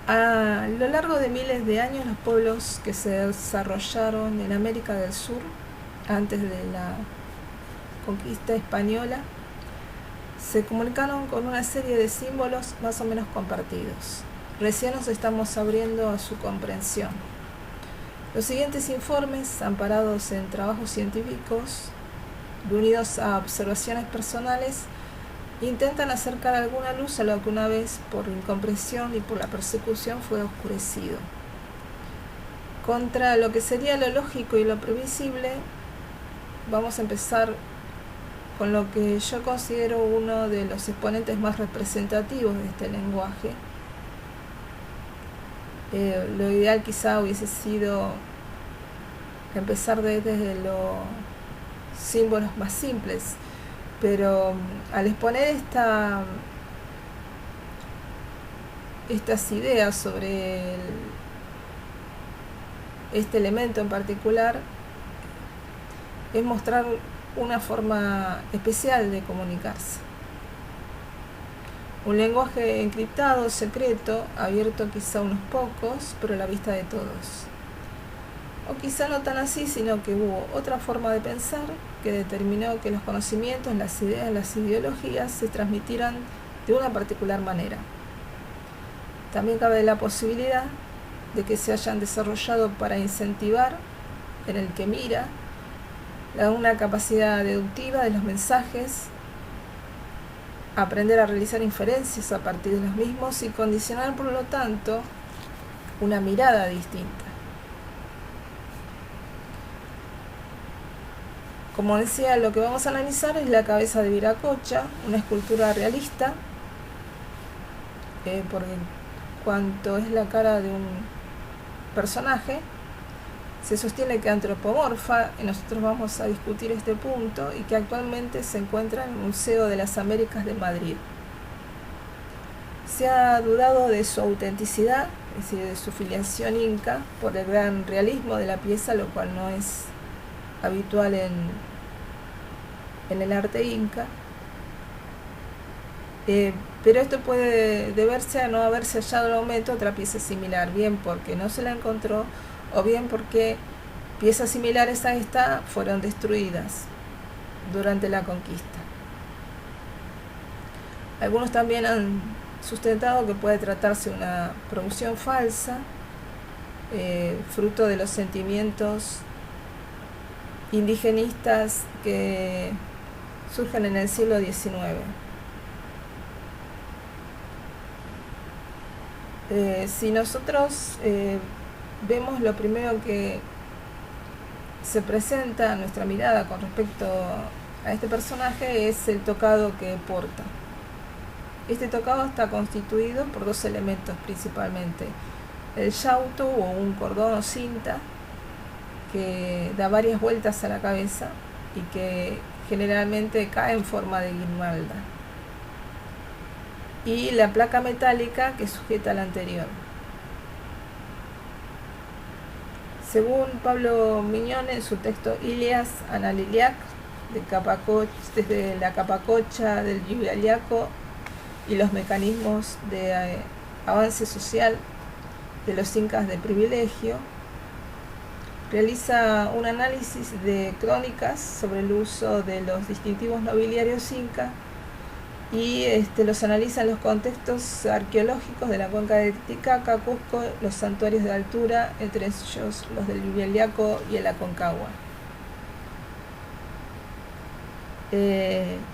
A lo largo de miles de años, los pueblos que se desarrollaron en América del Sur, antes de la conquista española, se comunicaron con una serie de símbolos más o menos compartidos. Recién nos estamos abriendo a su comprensión. Los siguientes informes, amparados en trabajos científicos y unidos a observaciones personales, intentan acercar alguna luz a lo que una vez, por incomprensión y por la persecución, fue oscurecido. Contra lo que sería lo lógico y lo previsible, vamos a empezar con lo que yo considero uno de los exponentes más representativos de este lenguaje. Lo ideal quizá hubiese sido empezar desde los símbolos más simples, pero al exponer estas ideas sobre este elemento en particular, es mostrar una forma especial de comunicarse. Un lenguaje encriptado, secreto, abierto quizá a unos pocos, pero a la vista de todos. O quizá no tan así, sino que hubo otra forma de pensar que determinó que los conocimientos, las ideas, las ideologías se transmitieran de una particular manera. También cabe la posibilidad de que se hayan desarrollado para incentivar en el que mira una capacidad deductiva de los mensajes, aprender a realizar inferencias a partir de los mismos y condicionar, por lo tanto, una mirada distinta. Como decía, lo que vamos a analizar es la cabeza de Viracocha, una escultura realista, porque cuanto es la cara de un personaje, se sostiene que antropomorfa, y nosotros vamos a discutir este punto, y que actualmente se encuentra en el Museo de las Américas de Madrid. Se ha dudado de su autenticidad, es decir, de su filiación inca, por el gran realismo de la pieza, lo cual no es habitual en el arte inca. Pero esto puede deberse a no haberse hallado al momento otra pieza similar, bien porque no se la encontró, o bien porque piezas similares a esta fueron destruidas durante la conquista. Algunos también han sustentado que puede tratarse de una producción falsa, fruto de los sentimientos indigenistas que surgen en el siglo XIX. Si nosotros vemos lo primero que se presenta a nuestra mirada con respecto a este personaje es el tocado que porta. Este tocado está constituido por dos elementos principalmente: el yauto o un cordón o cinta que da varias vueltas a la cabeza y que generalmente cae en forma de guirnalda, y la placa metálica que sujeta al anterior. Según Pablo Miñón en su texto Ilias Analiliac, desde la capacocha del Lluvialiaco y los mecanismos de avance social de los incas de privilegio, realiza un análisis de crónicas sobre el uso de los distintivos nobiliarios incas y los analiza en los contextos arqueológicos de la cuenca de Titicaca, Cusco, los santuarios de altura, entre ellos los del Lluvialiaco y el Aconcagua.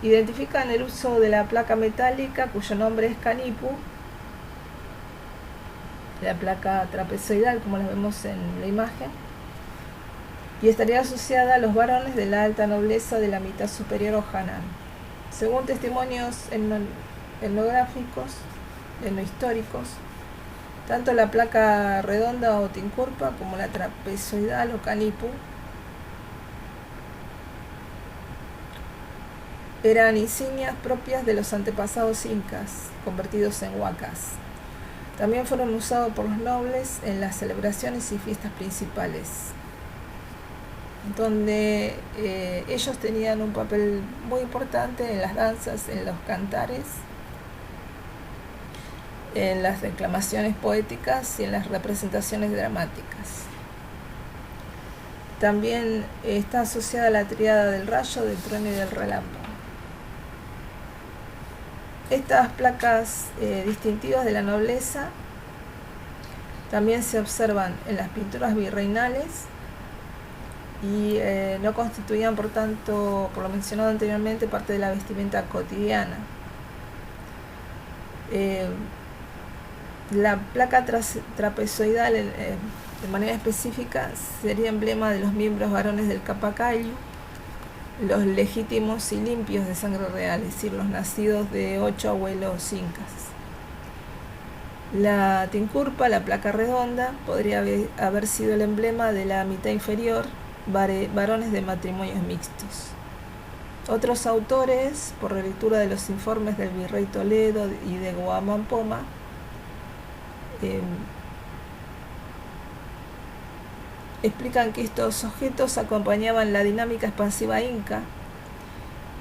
Identifican el uso de la placa metálica, cuyo nombre es canipu, la placa trapezoidal como la vemos en la imagen, y estaría asociada a los varones de la alta nobleza de la mitad superior o Hanan. Según testimonios etnográficos, etnohistóricos, tanto la placa redonda o tincurpa como la trapezoidal o canipu eran insignias propias de los antepasados incas, convertidos en huacas. También fueron usados por los nobles en las celebraciones y fiestas principales, donde ellos tenían un papel muy importante en las danzas, en los cantares, en las declamaciones poéticas y en las representaciones dramáticas. También está asociada a la tríada del rayo, del trueno y del relámpago. Estas placas distintivas de la nobleza también se observan en las pinturas virreinales y no constituían, por tanto, por lo mencionado anteriormente, parte de la vestimenta cotidiana. La placa trapezoidal, de manera específica, sería emblema de los miembros varones del Capacayo, los legítimos y limpios de sangre real, es decir, los nacidos de 8 abuelos incas. La tincurpa, la placa redonda, podría haber sido el emblema de la mitad inferior, varones de matrimonios mixtos. Otros autores, por relectura de los informes del virrey Toledo y de Guamampoma, explican que estos objetos acompañaban la dinámica expansiva inca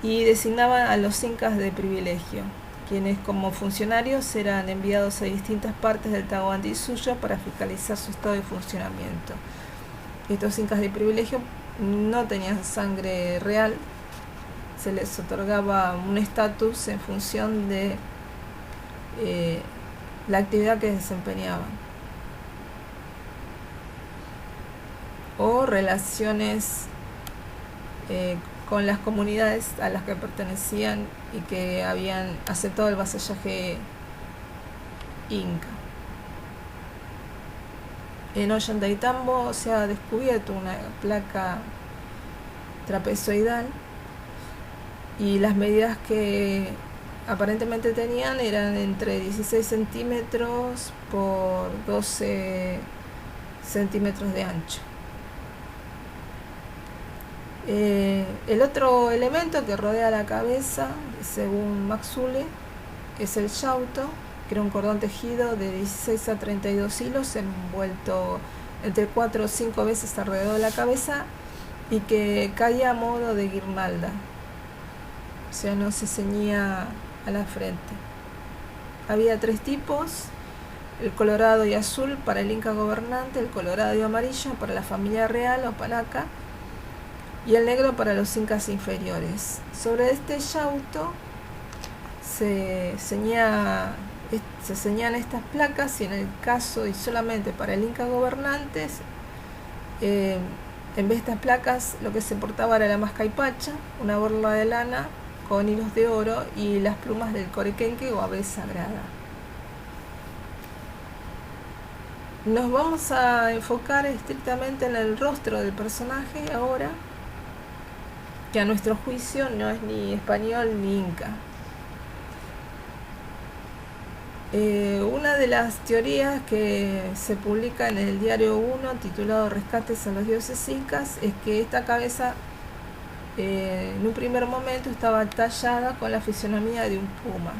y designaban a los incas de privilegio, quienes como funcionarios eran enviados a distintas partes del Tahuantinsuyo para fiscalizar su estado de funcionamiento. Estos incas de privilegio no tenían sangre real, se les otorgaba un estatus en función de la actividad que desempeñaban o relaciones con las comunidades a las que pertenecían y que habían aceptado el vasallaje inca. En Ollantaytambo se ha descubierto una placa trapezoidal y las medidas que aparentemente tenían eran entre 16 centímetros por 12 centímetros de ancho. El otro elemento que rodea la cabeza, según Maxule, es el yauto, que era un cordón tejido de 16 a 32 hilos envuelto entre 4 o 5 veces alrededor de la cabeza y que caía a modo de guirnalda, o sea, no se ceñía a la frente. Había 3 tipos: el colorado y azul para el inca gobernante, el colorado y amarillo para la familia real o palaca, y el negro para los incas inferiores. Sobre este yauto se ceñían estas placas, y en el caso y solamente para el inca gobernante, en vez de estas placas lo que se portaba era la mascaipacha, una borla de lana con hilos de oro y las plumas del corequenque o ave sagrada. Nos vamos a enfocar estrictamente en el rostro del personaje ahora, que a nuestro juicio no es ni español ni inca. Una de las teorías que se publica en el diario 1, titulado Rescates a los dioses incas, es que esta cabeza en un primer momento estaba tallada con la fisonomía de un puma.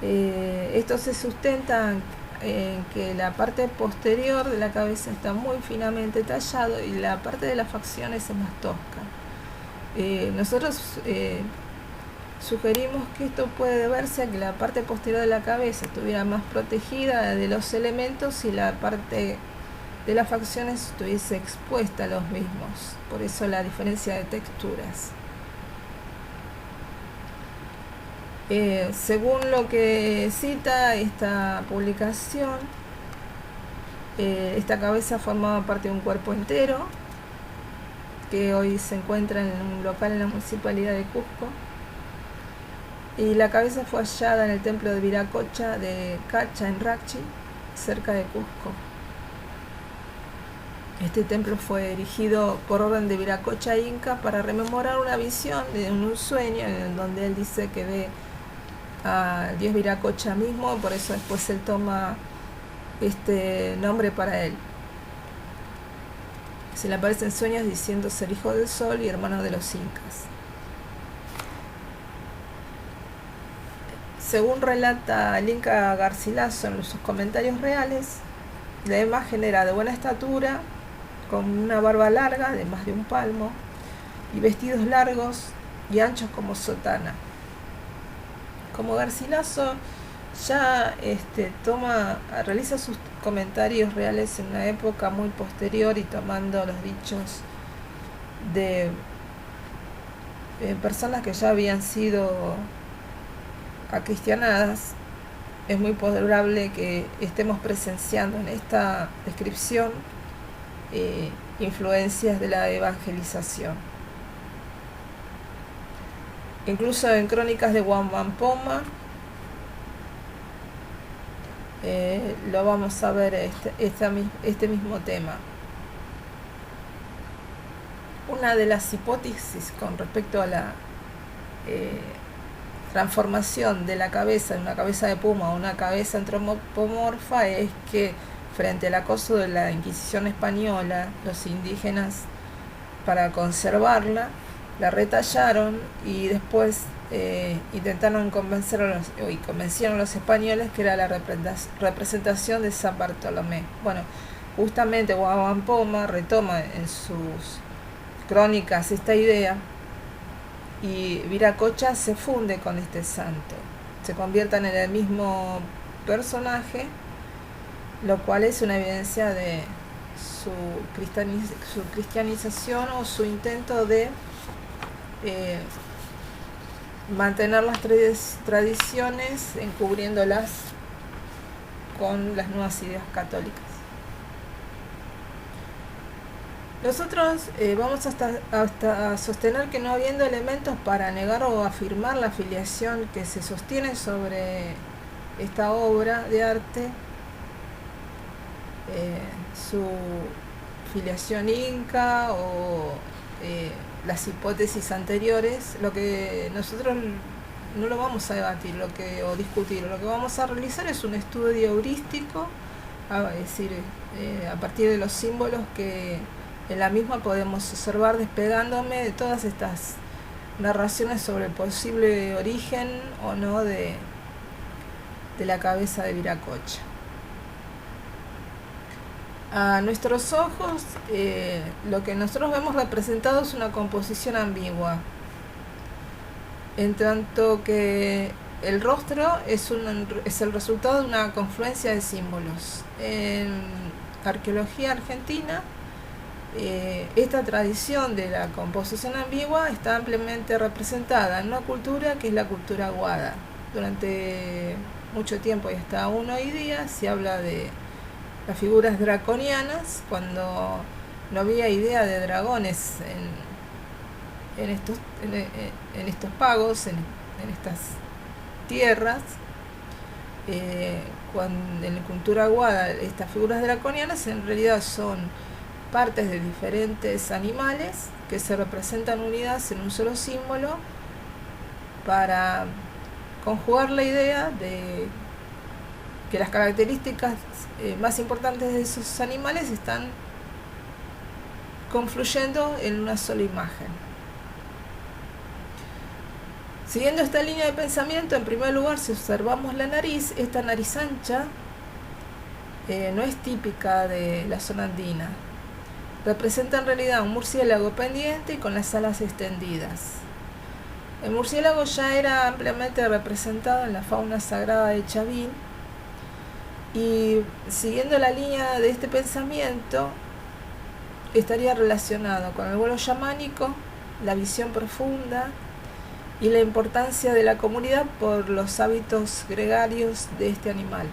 Esto se sustenta en que la parte posterior de la cabeza está muy finamente tallado y la parte de las facciones es más tosca. Nosotros sugerimos que esto puede deberse a que la parte posterior de la cabeza estuviera más protegida de los elementos y la parte de las facciones estuviese expuesta a los mismos. Por eso la diferencia de texturas. Según lo que cita esta publicación, esta cabeza formaba parte de un cuerpo entero que hoy se encuentra en un local en la municipalidad de Cusco, y la cabeza fue hallada en el templo de Viracocha de Cacha en Rachi, cerca de Cusco. Este templo fue erigido por orden de Viracocha Inca para rememorar una visión de un sueño en donde él dice que ve al dios Viracocha mismo, por eso después él toma este nombre para él. Se le aparecen sueños diciendo ser hijo del sol y hermano de los incas. Según relata el inca Garcilaso en sus comentarios reales, la imagen era de buena estatura, con una barba larga de más de un palmo y vestidos largos y anchos como sotana. Como Garcilaso ya realiza sus comentarios reales en una época muy posterior y tomando los dichos de personas que ya habían sido acristianadas. Es muy probable que estemos presenciando en esta descripción influencias de la evangelización. Incluso en Crónicas de Huamampoma lo vamos a ver este mismo tema. Una de las hipótesis con respecto a la transformación de la cabeza de una cabeza de puma a una cabeza antropomorfa es que frente al acoso de la Inquisición española, los indígenas, para conservarla, la retallaron y después intentaron convencieron a los españoles que era la representación de San Bartolomé. Bueno, justamente Huamampoma retoma en sus crónicas esta idea y Viracocha se funde con este santo, se convierten en el mismo personaje, lo cual es una evidencia de su cristianización o su intento de mantener las tradiciones encubriéndolas con las nuevas ideas católicas. Nosotros vamos hasta sostener que no habiendo elementos para negar o afirmar la filiación que se sostiene sobre esta obra de arte, su filiación inca o las hipótesis anteriores, lo que nosotros no lo vamos a debatir o discutir, lo que vamos a realizar es un estudio heurístico, es decir, a partir de los símbolos que en la misma podemos observar, despegándome de todas estas narraciones sobre el posible origen o no de la cabeza de Viracocha. A nuestros ojos, lo que nosotros vemos representado es una composición ambigua, en tanto que el rostro es el resultado de una confluencia de símbolos. En arqueología argentina, esta tradición de la composición ambigua está ampliamente representada en una cultura que es la cultura aguada. Durante mucho tiempo y hasta aún hoy día se habla de las figuras draconianas, cuando no había idea de dragones en estos pagos, en estas tierras. En la cultura aguada, estas figuras draconianas en realidad son partes de diferentes animales que se representan unidas en un solo símbolo para conjugar la idea de que las características más importantes de esos animales están confluyendo en una sola imagen. Siguiendo esta línea de pensamiento, en primer lugar, si observamos la nariz, esta nariz ancha no es típica de la zona andina. Representa en realidad un murciélago pendiente y con las alas extendidas. El murciélago ya era ampliamente representado en la fauna sagrada de Chavín, y siguiendo la línea de este pensamiento estaría relacionado con el vuelo chamánico, la visión profunda y la importancia de la comunidad por los hábitos gregarios de este animal.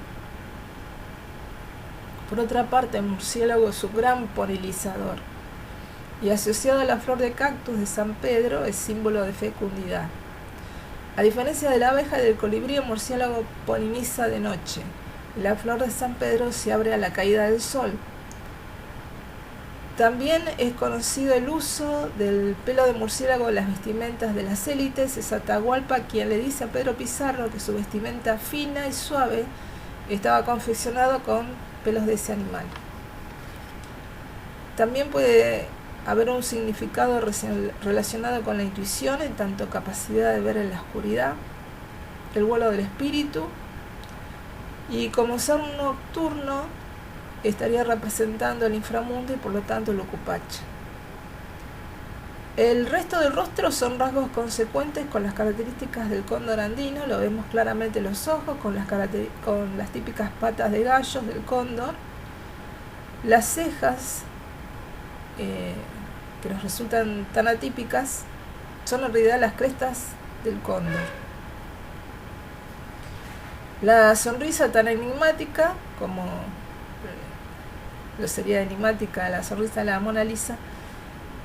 Por otra parte, el murciélago es un gran polinizador y asociado a la flor de cactus de San Pedro es símbolo de fecundidad. A diferencia de la abeja y del colibrí, el murciélago poliniza de noche y la flor de San Pedro se abre a la caída del sol. También es conocido el uso del pelo de murciélago en las vestimentas de las élites. Es Atahualpa quien le dice a Pedro Pizarro que su vestimenta fina y suave estaba confeccionado con pelos de ese animal. También puede haber un significado relacionado con la intuición, en tanto capacidad de ver en la oscuridad, el vuelo del espíritu, y como ser nocturno estaría representando el inframundo y por lo tanto el Ucupacha. El resto del rostro son rasgos consecuentes con las características del cóndor andino. Lo vemos claramente los ojos con las típicas patas de gallos del cóndor. Las cejas, que nos resultan tan atípicas, son en realidad las crestas del cóndor. La sonrisa tan enigmática como lo sería enigmática la sonrisa de la Mona Lisa,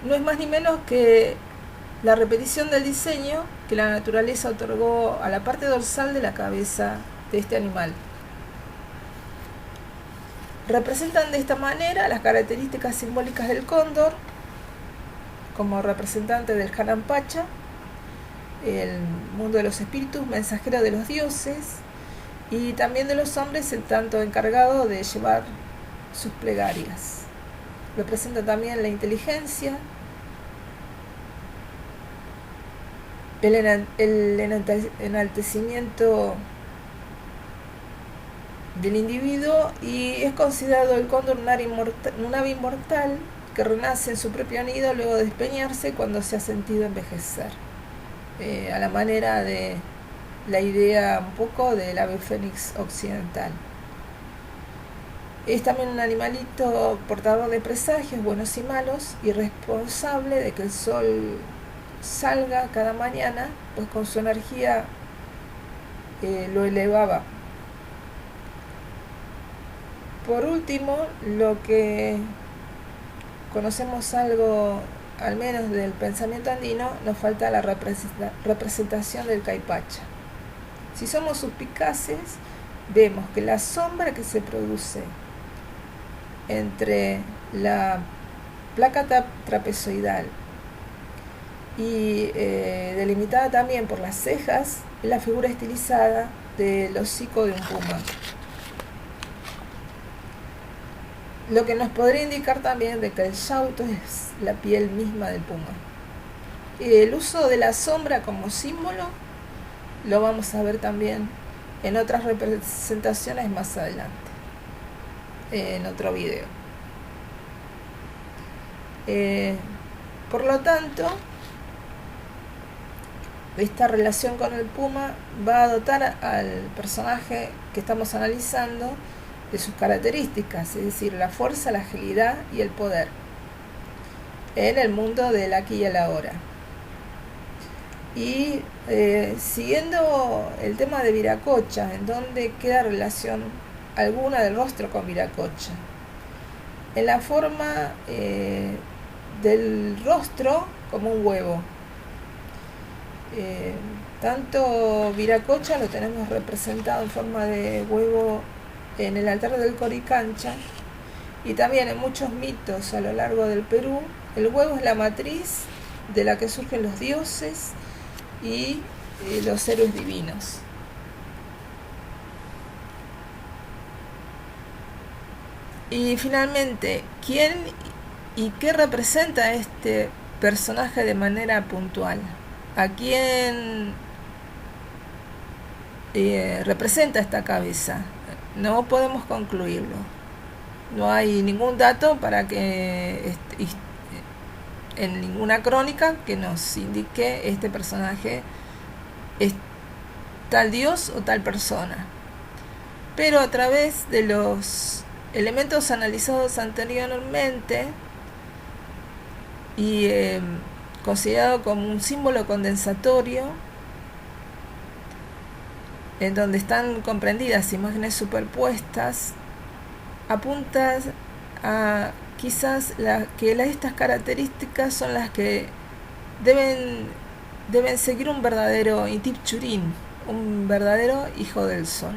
no es más ni menos que la repetición del diseño que la naturaleza otorgó a la parte dorsal de la cabeza de este animal. Representan de esta manera las características simbólicas del cóndor como representante del Hanan Pacha, el mundo de los espíritus, mensajero de los dioses, y también de los hombres, el tanto encargado de llevar sus plegarias. Representa también la inteligencia, el enaltecimiento del individuo, y es considerado el cóndor un ave inmortal que renace en su propio nido luego de despeñarse cuando se ha sentido envejecer, a la manera de la idea un poco del ave fénix occidental. Es también un animalito portador de presagios buenos y malos, y responsable de que el sol salga cada mañana, pues con su energía lo elevaba. Por último, lo que conocemos algo, al menos del pensamiento andino, nos falta la representación del caipacha. Si somos suspicaces, vemos que la sombra que se produce entre la placa trapezoidal y delimitada también por las cejas es la figura estilizada del hocico de un puma, lo que nos podría indicar también de que el yauto es la piel misma del puma. El uso de la sombra como símbolo lo vamos a ver también en otras representaciones más adelante, en otro video. Por lo tanto, esta relación con el puma va a dotar al personaje que estamos analizando de sus características, es decir, la fuerza, la agilidad y el poder en el mundo del aquí y el ahora. Y siguiendo el tema de Viracocha, en donde queda relación alguna del rostro con Viracocha, en la forma del rostro como un huevo. Tanto Viracocha lo tenemos representado en forma de huevo en el altar del Coricancha, y también en muchos mitos a lo largo del Perú. El huevo es la matriz de la que surgen los dioses y los héroes divinos. Y finalmente, ¿quién y qué representa este personaje de manera puntual? ¿A quién representa esta cabeza? No podemos concluirlo. No hay ningún dato para que en ninguna crónica que nos indique este personaje es tal dios o tal persona. Pero a través de los elementos analizados anteriormente y considerado como un símbolo condensatorio, en donde están comprendidas imágenes superpuestas, apunta a quizás estas características son las que deben seguir un verdadero Intip Churin, un verdadero hijo del sol.